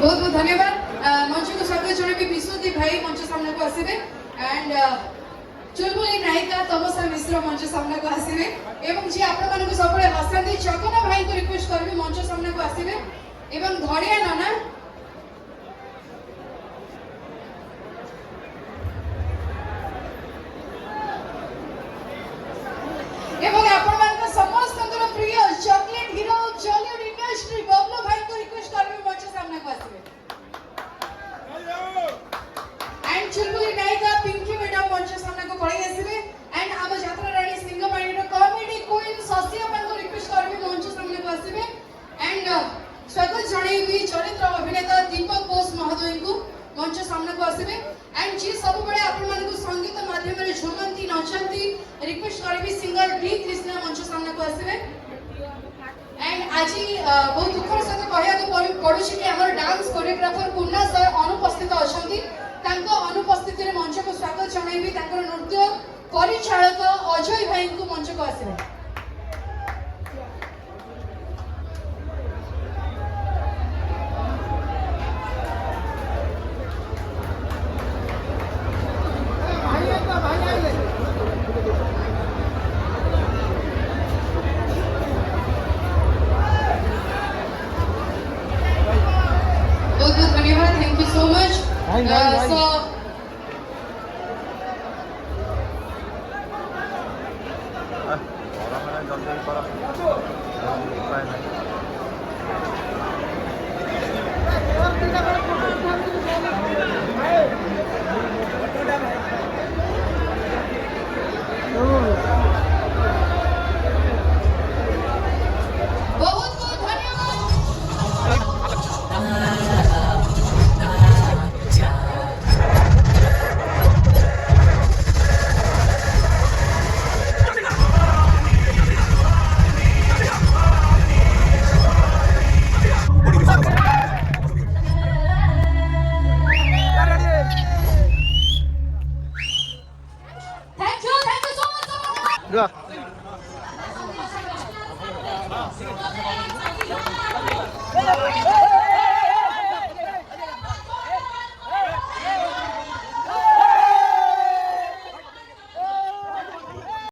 बहुत बहुत धन्यवाद मंच को स्वागत जन विश्वदीप भाई मंच सामने को आसवे एंड चुलबुली नायिका तमसा मिश्र मंच सामने को आसवे एवं जी आपण सब हसाती जगन भाई को रिक्वेस्ट करी मंच सामने को आसवे एवं धड़िया नाना एवं आपण समस्त प्रिय chocolate hero Jollywood industry Bablu भाई को रिक्वेस्ट करी मंच सामने को आसवे एंड चुलबुली नायिका पिंकी मैडम मंच सामने को पड़े आसवे एंड आम यात्रा रानी सिंहपाणी कॉमेडी क्वीन शशि अम्मा को रिक्वेस्ट करी मंच सामने को आसवे एंड स्वागत जनइबी चरित्र अभिनेता दीपक बोस महोदय को मंच सामने को आसवे एंड जी सब बड़े आपण मानक संगीत माध्यम रे झुमंती नचंती रिक्वेस्ट करबी सिंगर डी कृष्णा मंच सामने को आसवे एंड आज बहुत दुखर सहित कहया पड़ुछि कि हमर डांस कोरियोग्राफर पूर्णा सर अनुपस्थित अछंती तांको अनुपस्थिति रे मंच को स्वागत जनइबी तांकर नृत्य परिचालक अजय भाई को मंच को आसवे Thank you so much. So Dua.